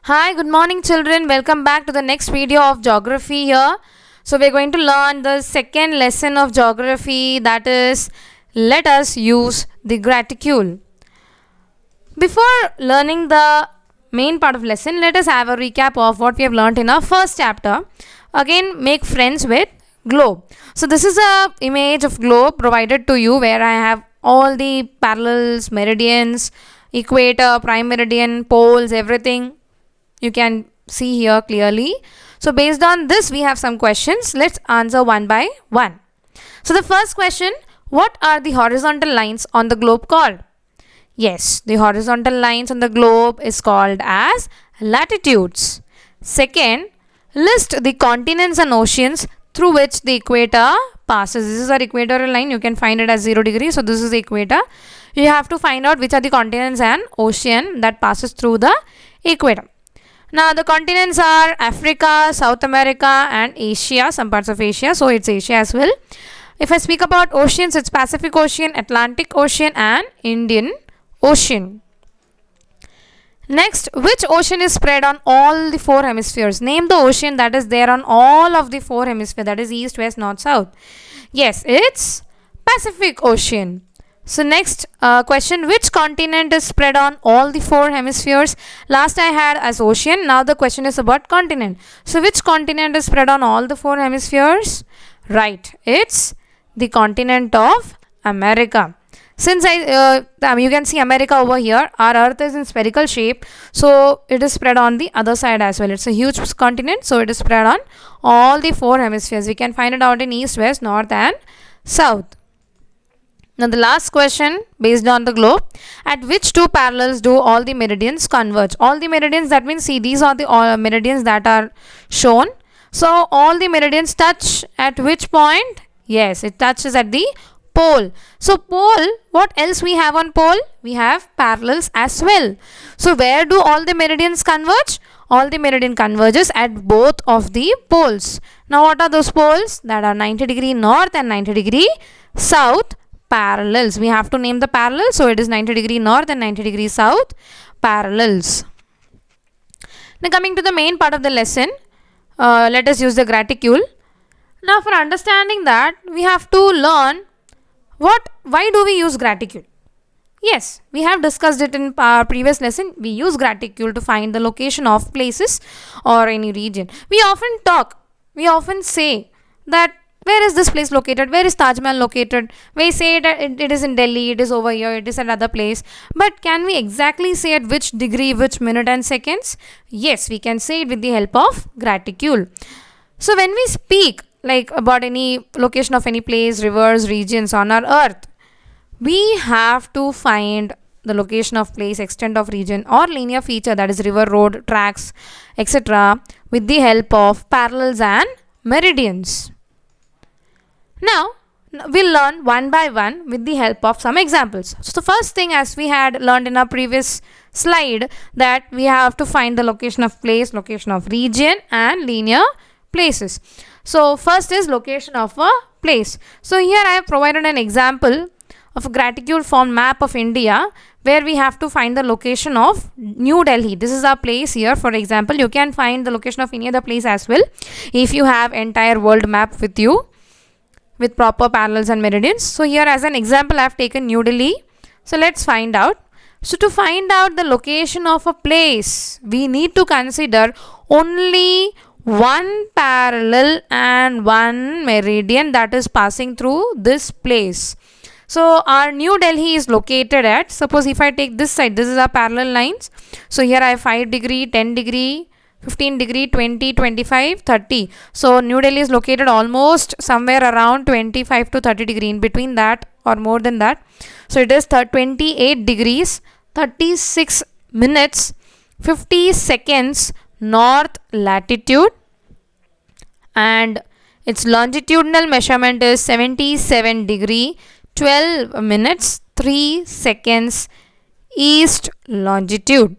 Hi, good morning, children. Welcome back to the next video of geography here. So, we're going to learn the second lesson of geography, that is, let us use the graticule. Before learning the main part of lesson, let us have a recap of what we have learned in our first chapter. Again, make friends with globe. So, this is a image of globe provided to you where I have all the parallels, meridians, equator, prime meridian, poles, everything you can see here clearly. So based on this, we have some questions. Let's answer one by one. So the first question, what are the horizontal lines on the globe called? Yes, the horizontal lines on the globe is called as latitudes. Second, list the continents and oceans through which the equator passes. This is our equatorial line. You can find it as 0 degrees. So this is the equator. You have to find out which are the continents and ocean that passes through the equator. Now the continents are Africa, South America and Asia, some parts of Asia, so it's Asia as well. If I speak about oceans, it's Pacific Ocean, Atlantic Ocean and Indian Ocean. Next, which ocean is spread on all the four hemispheres? Name the ocean that is there on all of the four hemispheres, that is east, west, north, south. Yes, it's Pacific Ocean. So next question, which continent is spread on all the four hemispheres? Last I had as ocean, now the question is about continent. So which continent is spread on all the four hemispheres? Right, it's the continent of America. Since you can see America over here, our earth is in spherical shape, so it is spread on the other side as well. It's a huge continent, so it is spread on all the four hemispheres. We can find it out in east, west, north and south. Now the last question based on the globe, at which two parallels do all the meridians converge? All the meridians, that means see, these are the meridians that are shown. So all the meridians touch at which point? Yes, it touches at the pole. So pole, what else we have on pole? We have parallels as well. So where do all the meridians converge? All the meridian converges at both of the poles. Now what are those poles? That are 90 degree north and 90 degree south parallels. We have to name the parallels, so it is 90 degree north and 90 degree south parallels. Now coming to the main part of the lesson, let us use the graticule. Now for understanding that, we have to learn why do we use graticule? Yes, we have discussed it in our previous lesson. We use graticule to find the location of places or any region. We often say that where is this place located? Where is Taj Mahal located? We say that it is in Delhi, it is over here, it is another place. But can we exactly say at which degree, which minute and seconds? Yes, we can say it with the help of graticule. So when we speak like about any location of any place, rivers, regions on our earth, we have to find the location of place, extent of region or linear feature, that is river, road, tracks, etc. with the help of parallels and meridians. Now, we'll learn one by one with the help of some examples. So, the first thing, as we had learned in our previous slide, that we have to find the location of place, location of region and linear places. So, first is location of a place. So, here I have provided an example of a graticule formed map of India where we have to find the location of New Delhi. This is our place here. For example, you can find the location of any other place as well if you have entire world map with you, with proper parallels and meridians. So here as an example I have taken New Delhi. So let's find out. So to find out the location of a place, we need to consider only one parallel and one meridian that is passing through this place. So our New Delhi is located at, suppose if I take this side, this is our parallel lines. So here I have 5 degree, 10 degree, 15 degree, 20, 25, 30. So New Delhi is located almost somewhere around 25 to 30 degree, in between that or more than that. So it is 28 degrees, 36 minutes, 50 seconds north latitude, and its longitudinal measurement is 77 degree, 12 minutes, 3 seconds east longitude.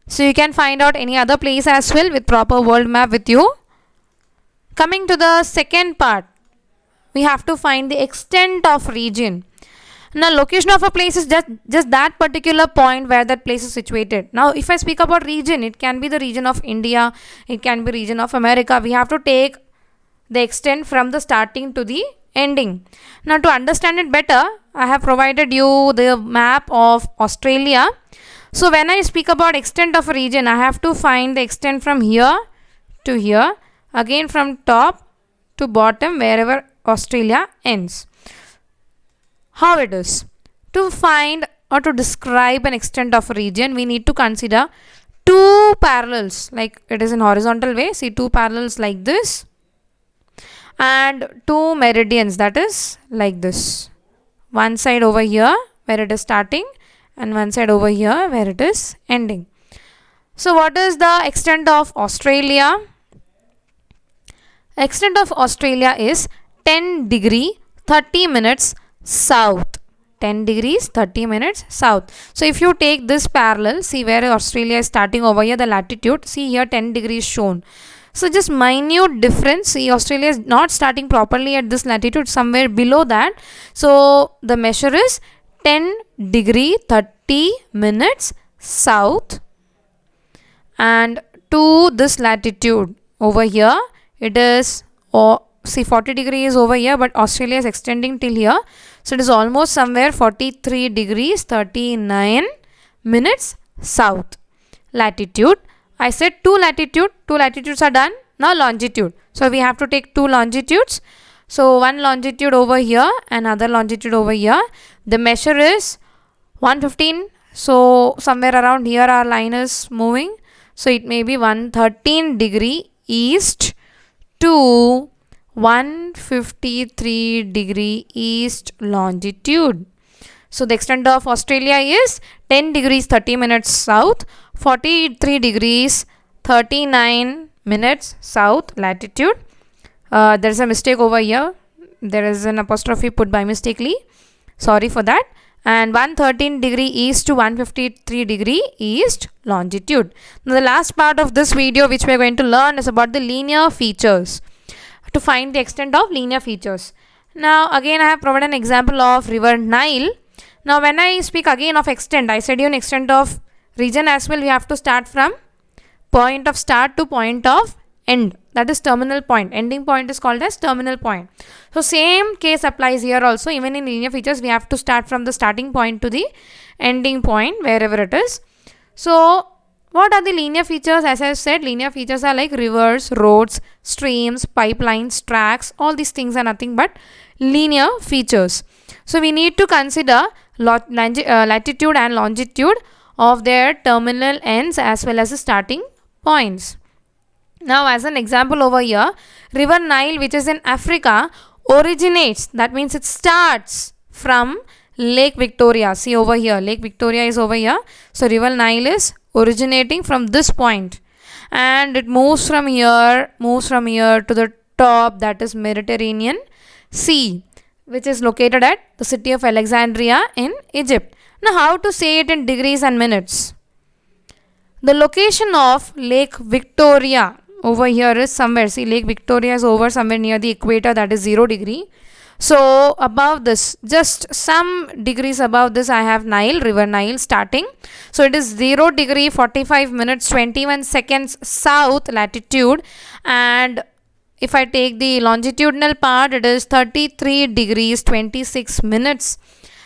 So you can find out any other place as well with proper world map with you. Coming to the second part, we have to find the extent of region. Now location of a place is just that particular point where that place is situated. Now if I speak about region, it can be the region of India, it can be region of America. We have to take the extent from the starting to the ending. Now to understand it better, I have provided you the map of Australia. So when I speak about extent of a region, I have to find the extent from here to here, again from top to bottom wherever Australia ends. How it is? To find or to describe an extent of a region, we need to consider two parallels, like it is in horizontal way. See, two parallels like this, and two meridians, that is like this. One side over here where it is starting, and one side over here where it is ending. So what is the extent of Australia? Extent of Australia is 10 degree 30 minutes south. 10 degrees 30 minutes south. So if you take this parallel, see where Australia is starting over here, the latitude, see here 10 degrees shown. So just minute difference. See, Australia is not starting properly at this latitude, somewhere below that. So the measure is 10 degree 30 minutes south, and to this latitude over here it is, see 40 degrees over here, but Australia is extending till here. So it is almost somewhere 43 degrees 39 minutes south latitude. I said two latitudes are done. Now longitude. So we have to take two longitudes. So one longitude over here and other longitude over here. The measure is 115. So somewhere around here our line is moving. So it may be 113 degree east to 153 degree east longitude. So the extent of Australia is 10 degrees 30 minutes south, 43 degrees 39 minutes south latitude. There is a mistake over here. There is an apostrophe put by mistakenly. Sorry for that. And 113 degree east to 153 degree east longitude. Now the last part of this video which we are going to learn is about the linear features. To find the extent of linear features. Now again I have provided an example of river Nile. Now when I speak again of extent, I said you an extent of region as well, we have to start from point of start to point of end, that is terminal point. Ending point is called as terminal point. So same case applies here also. Even in linear features we have to start from the starting point to the ending point wherever it is. So what are the linear features? As I said, linear features are like rivers, roads, streams, pipelines, tracks. All these things are nothing but linear features. So we need to consider latitude and longitude of their terminal ends as well as the starting points. Now as an example over here, river Nile, which is in Africa, originates, that means it starts from Lake Victoria. See over here, Lake Victoria is over here. So river Nile is originating from this point, and it moves from here to the top, that is Mediterranean Sea, which is located at the city of Alexandria in Egypt. Now how to say it in degrees and minutes? The location of Lake Victoria over here is somewhere, see Lake Victoria is over somewhere near the equator, that is 0 degree. So above this, just some degrees above this, I have Nile, river Nile starting. So it is 0 degree 45 minutes 21 seconds south latitude, and if I take the longitudinal part, it is 33 degrees 26 minutes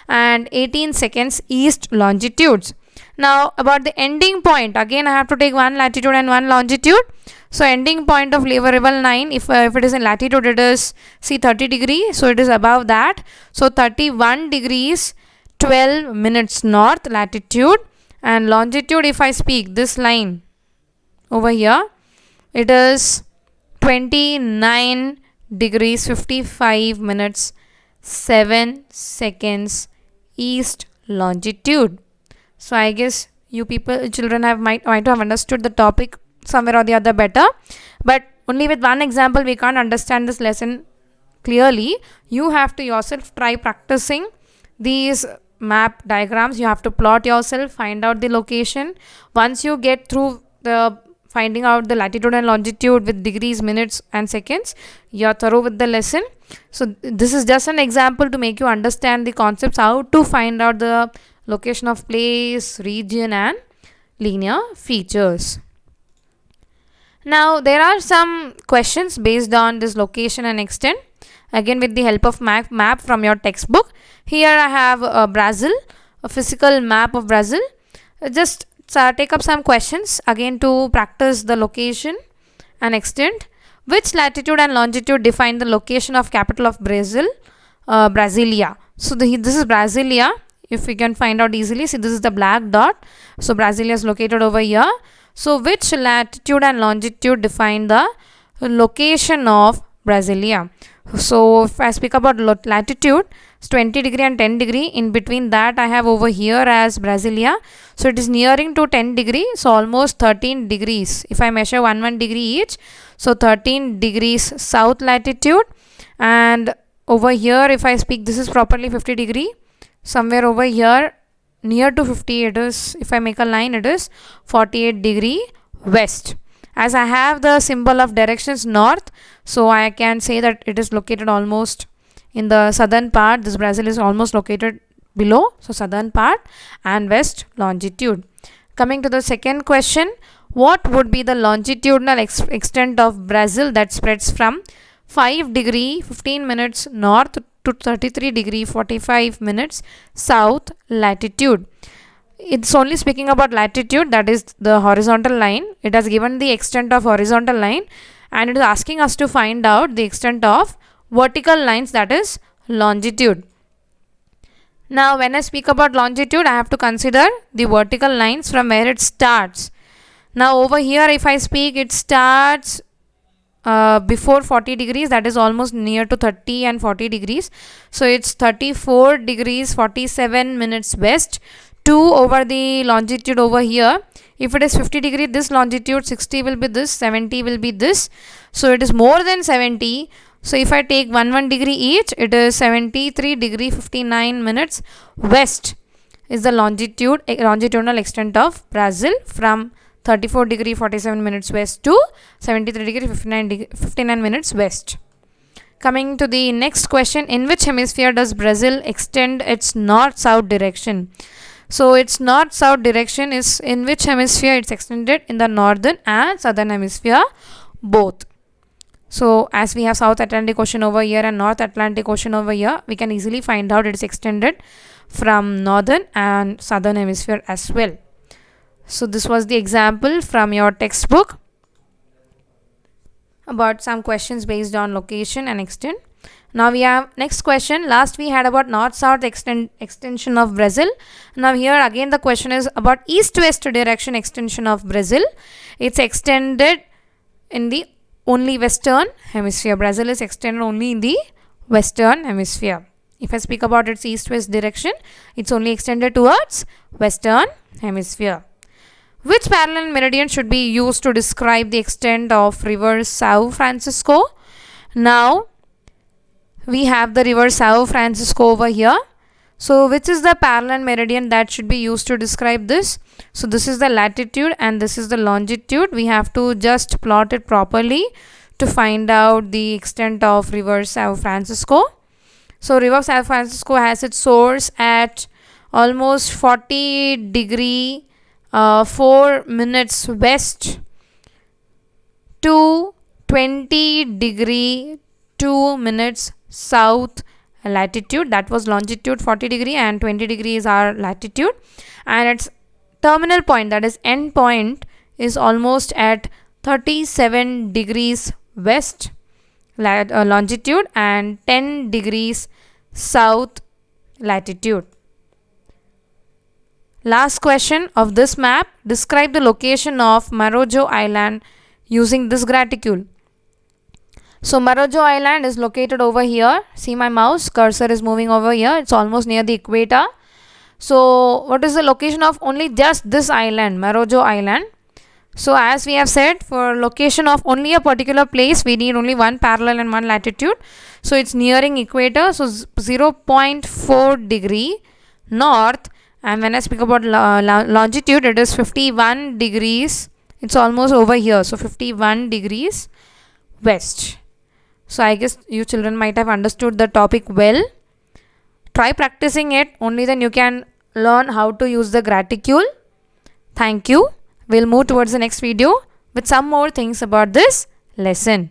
and 18 seconds east longitudes. Now about the ending point, again I have to take one latitude and one longitude. So ending point of river Nile, if it is in latitude, it is, see 30 degrees, so it is above that. So 31 degrees 12 minutes north latitude, and longitude, if I speak this line over here, it is 29 degrees 55 minutes 7 seconds east longitude. So I guess you people, children might have understood the topic somewhere or the other better, but only with one example we can't understand this lesson clearly. You have to yourself try practicing these map diagrams. You have to plot yourself, find out the location. Once you get through the finding out the latitude and longitude with degrees, minutes and seconds, you're thorough with the lesson. So this is just an example to make you understand the concepts, how to find out the location of place, region and linear features. Now there are some questions based on this location and extent, again with the help of map from your textbook. Here I have Brazil, a physical map of Brazil. Just take up some questions again to practice the location and extent. Which latitude and longitude define the location of capital of Brazil? Brasilia. So this is Brasilia. If we can find out easily, see, this is the black dot. So Brasilia is located over here. So which latitude and longitude define the location of Brasilia? So if I speak about latitude, it's 20 degree and 10 degree. In between that I have over here as Brasilia. So it is nearing to 10 degree. So almost 13 degrees. If I measure 1 degree each, so 13 degrees south latitude. And over here, if I speak, this is properly 50 degree. Somewhere over here near to 50, it is, if I make a line, it is 48 degree west. As I have the symbol of directions north, so I can say that it is located almost in the southern part. This Brazil is almost located below, so southern part, and west longitude. Coming to the second question, what would be the longitudinal extent of Brazil that spreads from 5 degree 15 minutes north to 33 degree 45 minutes south latitude? It's only speaking about latitude, that is the horizontal line. It has given the extent of horizontal line, and it is asking us to find out the extent of vertical lines, that is longitude. Now when I speak about longitude, I have to consider the vertical lines from where it starts. Now over here, if I speak, it starts before 40 degrees, that is almost near to 30 and 40 degrees. So it's 34 degrees 47 minutes west. 2 over the longitude over here. If it is 50 degree, this longitude, 60 will be this, 70 will be this. So it is more than 70. So if I take 1 degree each, it is 73 degree 59 minutes west is the longitudinal extent of Brazil, from 34 degree 47 minutes west to 73 degree 59 minutes west. Coming to the next question, in which hemisphere does Brazil extend its north-south direction? So its north-south direction is in which hemisphere? It's extended in the northern and southern hemisphere both. So as we have South Atlantic Ocean over here and North Atlantic Ocean over here, we can easily find out it is extended from northern and southern hemisphere as well. So this was the example from your textbook about some questions based on location and extent. Now we have next question. Last we had about north-south extension of Brazil. Now here again the question is about east-west direction extension of Brazil. It's extended in the only western hemisphere. Brazil is extended only in the western hemisphere. If I speak about its east-west direction, it's only extended towards western hemisphere. Which parallel meridian should be used to describe the extent of river São Francisco? Now we have the river São Francisco over here. So which is the parallel meridian that should be used to describe this? So this is the latitude and this is the longitude. We have to just plot it properly to find out the extent of river São Francisco. So river São Francisco has its source at almost 40 degree 4 minutes west to 20 degree 2 minutes south latitude. That was longitude 40 degree and 20 degree is our latitude, and its terminal point, that is end point, is almost at 37 degrees west longitude and 10 degrees south latitude. Last question of this map, describe the location of Marojo Island using this graticule. So Marojo Island is located over here. See my mouse cursor is moving over here. It's almost near the equator. So what is the location of only just this island, Marojo Island? So as we have said, for location of only a particular place, we need only one parallel and one latitude. So it's nearing equator. So 0.4 degree north. And when I speak about longitude, it is 51 degrees It's almost over here. So 51 degrees west. So I guess you children might have understood the topic well. Try practicing it. Only then you can learn how to use the graticule. Thank you. We'll move towards the next video with some more things about this lesson.